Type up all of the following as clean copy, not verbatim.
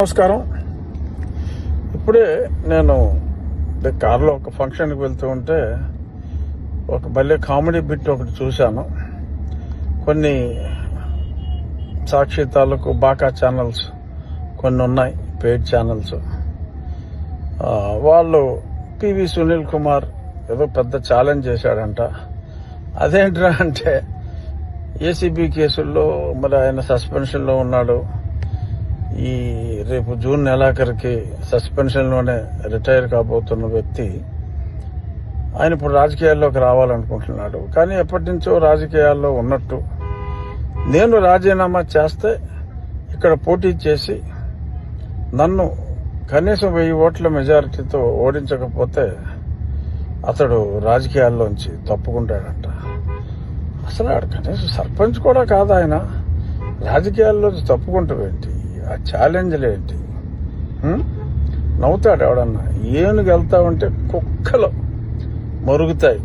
నమస్కారం. ఇప్పుడే నేను కారులో ఒక ఫంక్షన్కి వెళ్తూ ఉంటే ఒక భలే కామెడీ బిట్ ఒకటి చూశాను. కొన్ని సాక్షి తాలూకు బాకా ఛానల్స్ కొన్ని ఉన్నాయి, పెయిడ్ ఛానల్స్. వాళ్ళు పివి సునీల్ కుమార్ ఏదో పెద్ద ఛాలెంజ్ చేశాడంట. అదేంట్రా అంటే ఏసీబీ కేసుల్లో మరి ఆయన సస్పెన్షన్లో ఉన్నాడు. ఈ రేపు జూన్ నెలాఖరికి సస్పెన్షన్లోనే రిటైర్ కాబోతున్న వ్యక్తి ఆయన ఇప్పుడు రాజకీయాల్లోకి రావాలనుకుంటున్నాడు. కానీ ఎప్పటి నుంచో రాజకీయాల్లో ఉన్నట్టు, నేను రాజీనామా చేస్తే ఇక్కడ పోటీ చేసి నన్ను కనీసం 1000 ఓట్ల మెజారిటీతో ఓడించకపోతే అతడు రాజకీయాల్లోంచి తప్పుకుంటాడంట. అసలు ఆడు కనీసం సర్పంచ్ కూడా కాదు, ఆయన రాజకీయాల్లోంచి తప్పుకుంటావేంటి? ఆ ఛాలెంజ్లేంటి? నవ్వుతాడు ఎవడన్నా. ఏనుగు వెళ్తామంటే కుక్కలు మరుగుతాయి.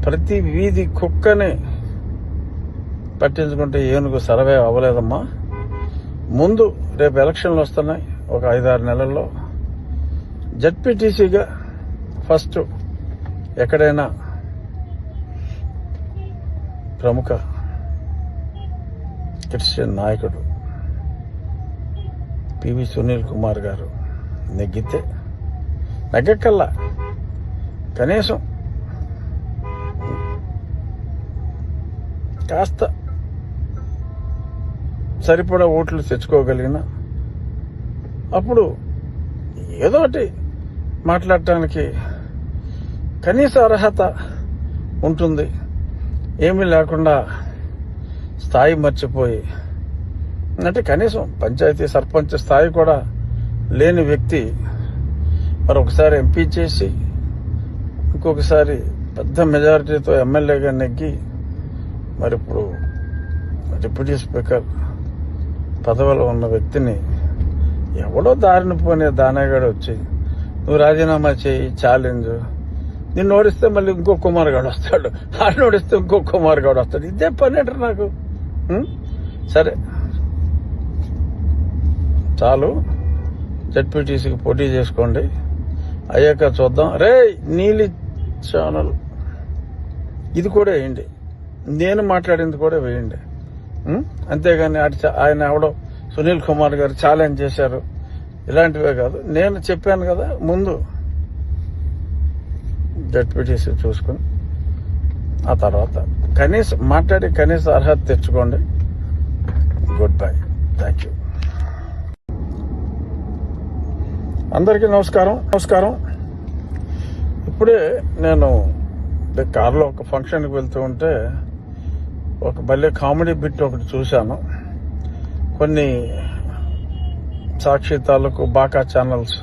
ప్రతి వీధి కుక్కని పట్టించుకుంటే ఏనుగు సర్వే అవ్వలేదమ్మా. ముందు రేపు ఎలక్షన్లు వస్తున్నాయి, ఒక 5-6 నెలల్లో. జడ్పీటీసీగా ఫస్ట్ ఎక్కడైనా ప్రముఖ క్రిస్టియన్ నాయకుడు పివి సునీల్ కుమార్ గారు నెగ్గక్కల్లా కనీసం కాస్త సరిపడా ఓట్లు తెచ్చుకోగలిగిన అప్పుడు ఏదోటి మాట్లాడటానికి కనీస అర్హత ఉంటుంది. ఏమీ లేకుండా స్థాయి మర్చిపోయి, అంటే కనీసం పంచాయతీ సర్పంచ్ స్థాయి కూడా లేని వ్యక్తి మరొకసారి ఎంపీ చేసి ఇంకొకసారి పెద్ద మెజారిటీతో ఎమ్మెల్యేగా నెగ్గి మరి ఇప్పుడు డిప్యూటీ స్పీకర్ పదవిలో ఉన్న వ్యక్తిని ఎవడో దారిని పోనే దానేగాడు వచ్చి నువ్వు రాజీనామా చేయి, ఛాలెంజ్, నిన్ను ఓడిస్తే మళ్ళీ ఇంకో కుమార్ గాడు వస్తాడు, ఆయన ఓడిస్తే ఇంకో కుమార్ గాడు వస్తాడు. ఇదే పని అంటారు నాకు. సరే చాలు, జడ్పీటీసీకి పోటీ చేసుకోండి, అయ్యాక చూద్దాం. రే నీలి ఛానల్ ఇది కూడా వేయండి, నేను మాట్లాడింది కూడా వేయండి. అంతేగాని ఆయన ఎవడో సునీల్ కుమార్ గారు ఛాలెంజ్ చేశారు ఇలాంటివే కాదు. నేను చెప్పాను కదా ముందు, జడ్పీటీసీ చూసుకుని ఆ తర్వాత కనీసం మాట్లాడి కనీస అర్హత తెచ్చుకోండి. Good bye, thank you. అందరికీ నమస్కారం. ఇప్పుడే నేను కారులో ఒక ఫంక్షన్కి వెళ్తూ ఉంటే ఒక భలే కామెడీ బిట్ ఒకటి చూశాను. కొన్ని సాక్షి తాలూకు బాకా ఛానల్స్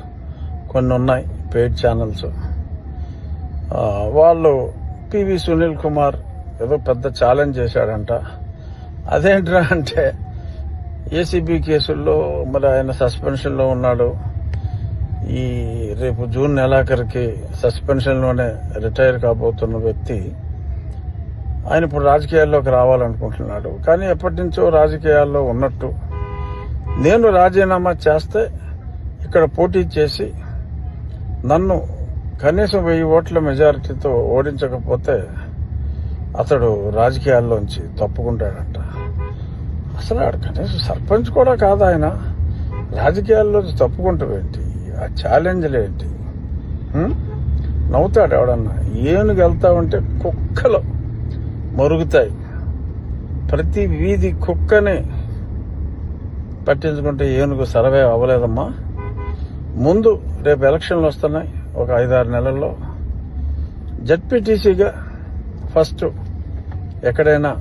కొన్ని ఉన్నాయి, పెయిడ్ ఛానల్స్. వాళ్ళు పివి సునీల్ కుమార్ ఏదో పెద్ద ఛాలెంజ్ చేశాడంట. అదేంట్రా అంటే ఏసీబీ కేసుల్లో మరి ఆయన సస్పెన్షన్లో ఉన్నాడు. ఈ రేపు జూన్ నెలాఖరికి సస్పెన్షన్లోనే రిటైర్ కాబోతున్న వ్యక్తి ఆయన ఇప్పుడు రాజకీయాల్లోకి రావాలనుకుంటున్నాడు. కానీ ఎప్పటి నుంచో రాజకీయాల్లో ఉన్నట్టు, నేను రాజీనామా చేస్తే ఇక్కడ పోటీ చేసి నన్ను కనీసం 1000 ఓట్ల మెజారిటీతో ఓడించకపోతే అతడు రాజకీయాల్లోంచి తప్పుకుంటాడంట. అసలు ఆడు కనీసం సర్పంచ్ కూడా కాదు, ఆయన రాజకీయాల్లోంచి తప్పుకుంటావేంటి? ఆ ఛాలెంజ్లేంటి? నవ్వుతాడు ఎవడన్నా. ఏనుగు వెళ్తామంటే కుక్కలు మరుగుతాయి. ప్రతి వీధి కుక్కని పట్టించుకుంటే ఏనుగు సర్వే అవ్వలేదమ్మా. ముందు రేపు ఎలక్షన్లు వస్తున్నాయి, ఒక 5-6 నెలల్లో. జడ్పీటీసీగా ఫస్ట్ ఎక్కడైనా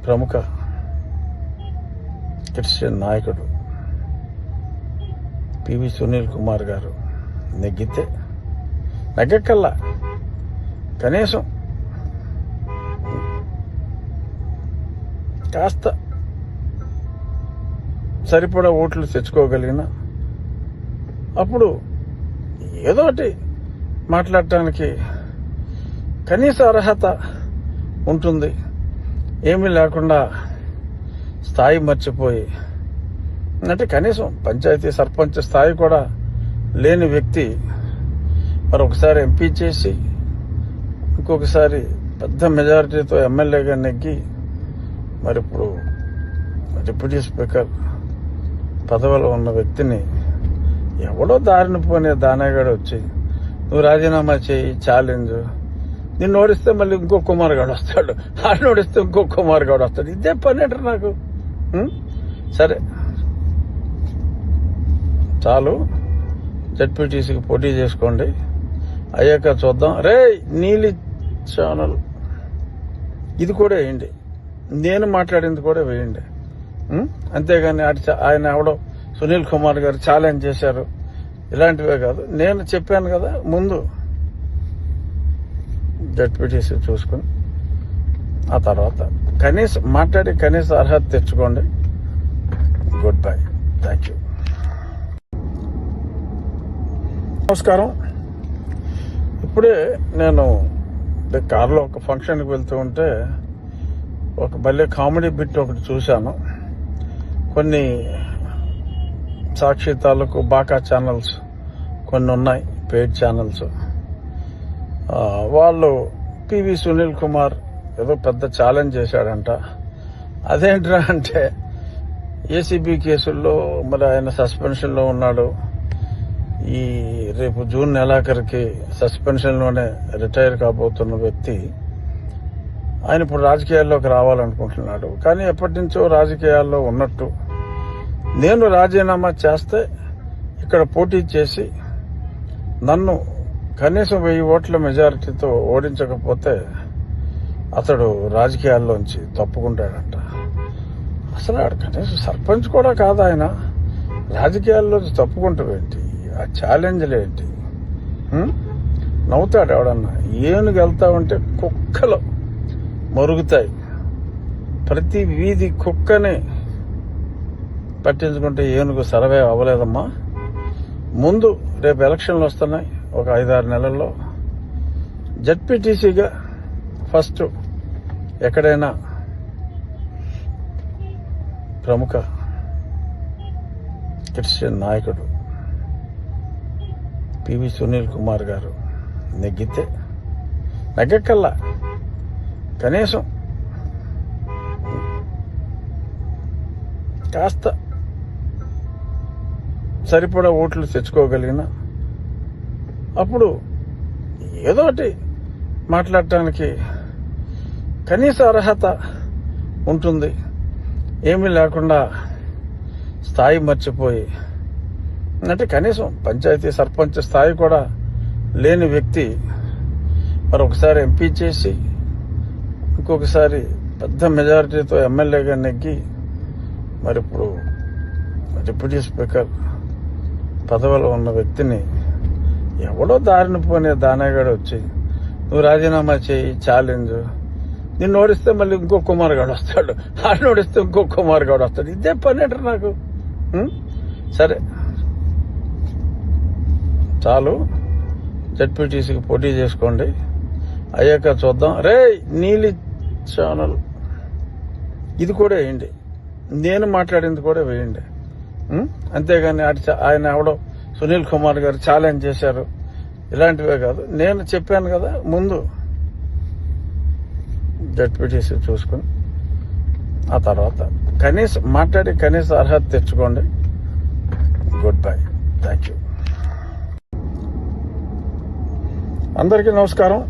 ప్రముఖ క్రిస్టియన్ నాయకుడు పివి సునీల్ కుమార్ గారు నెగ్గక్కల్లా కనీసం కాస్త సరిపడా ఓట్లు తెచ్చుకోగలిగిన అప్పుడు ఏదోటి మాట్లాడటానికి కనీస అర్హత ఉంటుంది. ఏమీ లేకుండా స్థాయి మర్చిపోయి అంటే కనీసం పంచాయతీ సర్పంచ్ స్థాయి కూడా లేని వ్యక్తి మరి ఒకసారి ఎంపీ చేసి ఇంకొకసారి పెద్ద మెజారిటీతో ఎమ్మెల్యేగా నెగ్గి మరి ఇప్పుడు డిప్యూటీ స్పీకర్ పదవిలో ఉన్న వ్యక్తిని ఎవడో దారిన పోనే దానాగాడు వచ్చి నువ్వు రాజీనామా చేయి ఛాలెంజ్, నిన్ను ఓడిస్తే మళ్ళీ ఇంకో కుమార్ గాడు వస్తాడు, ఆడిని ఓడిస్తే ఇంకో కుమార్ గాడు వస్తాడు. ఇదే పని అంటారు నాకు. సరే చాలు, జెడ్పీటీసీకి పోటీ చేసుకోండి, అయ్యాక చూద్దాం. రే నీలి ఛానల్ ఇది కూడా వేయండి, నేను మాట్లాడింది కూడా వేయండి. అంతేగాని ఆయన ఎవడో సునీల్ కుమార్ గారు ఛాలెంజ్ చేశారు ఇలాంటివే కాదు. నేను చెప్పాను కదా ముందు, జెడ్పీటీసీ చూసుకుని ఆ తర్వాత కనీస అర్హత తెచ్చుకోండి. Good bye, thank you. నమస్కారం. ఇప్పుడే నేను కారులో ఒక ఫంక్షన్కి వెళ్తూ ఉంటే ఒక భలే కామెడీ బిట్ ఒకటి చూశాను. కొన్ని సాక్షి తాలూకు బాకా ఛానల్స్ కొన్ని ఉన్నాయి, పెయిడ్ ఛానల్స్. వాళ్ళు పివి సునీల్ కుమార్ ఏదో పెద్ద ఛాలెంజ్ చేశాడంట. అదేంట్రా అంటే ఏసీబీ కేసుల్లో మరి ఆయన సస్పెన్షన్లో ఉన్నాడు. ఈ రేపు జూన్ నెలాఖరికి సస్పెన్షన్లోనే రిటైర్ కాబోతున్న వ్యక్తి ఆయన ఇప్పుడు రాజకీయాల్లోకి రావాలనుకుంటున్నాడు. కానీ ఎప్పటి నుంచో రాజకీయాల్లో ఉన్నట్టు, నేను రాజీనామా చేస్తే ఇక్కడ పోటీ చేసి నన్ను కనీసం 1000 ఓట్ల మెజారిటీతో ఓడించకపోతే అతడు రాజకీయాల్లోంచి తప్పుకుంటాడంట. అసలు ఆడు కనీసం సర్పంచ్ కూడా కాదు, ఆయన రాజకీయాల్లోంచి తప్పుకుంటావేంటి? ఆ ఛాలెంజ్లేంటి? నవ్వుతాడు ఎవడన్నా. ఏనుగు వెళ్తావంటే కుక్కలు మరుగుతాయి. ప్రతి వీధి కుక్కని పట్టించుకుంటే ఏనుగు సర్వే అవ్వలేదమ్మా. ముందు రేపు ఎలక్షన్లు వస్తున్నాయి, ఒక 5-6 నెలల్లో. జెడ్పీటీసీగా ఫస్ట్ ఎక్కడైనా ప్రముఖ క్రిస్టియన్ నాయకుడు పివి సునీల్ కుమార్ గారు నెగ్గక్కల్లా కనీసం కాస్త సరిపడా ఓట్లు తెచ్చుకోగలిగిన అప్పుడు ఏదోటి మాట్లాడటానికి కనీస అర్హత ఉంటుంది. ఏమీ లేకుండా స్థాయి మర్చిపోయి, అంటే కనీసం పంచాయతీ సర్పంచ్ స్థాయి కూడా లేని వ్యక్తి మరి ఒకసారి ఎంపీ చేసి ఇంకొకసారి పెద్ద మెజారిటీతో ఎమ్మెల్యేగా నెగ్గి మరి ఇప్పుడు డిప్యూటీ స్పీకర్ పదవిలో ఉన్న వ్యక్తిని ఎవడో దారిన పోనే దానాగాడు వచ్చి నువ్వు రాజీనామా చేయి ఛాలెంజ్, నిన్ను ఓడిస్తే మళ్ళీ ఇంకో కుమార్ గాడు వస్తాడు, ఆడిని ఓడిస్తే ఇంకో కుమార్ గాడు వస్తాడు. ఇదే పని అంటారు నాకు. సరే చాలు, జెడ్పీటీసీకి పోటీ చేసుకోండి, అయ్యాక చూద్దాం. రే నీలి ఛానల్ ఇది కూడా వేయండి, నేను మాట్లాడింది కూడా వేయండి. అంతేగాని ఆయన ఎవడో సునీల్ కుమార్ గారు ఛాలెంజ్ చేశారు ఇలాంటివే కాదు. నేను చెప్పాను కదా ముందు, జెడ్పీటీసీ చూసుకుని ఆ తర్వాత కనీస అర్హత తెచ్చుకోండి. Good bye, thank you. అందరికీ నమస్కారం.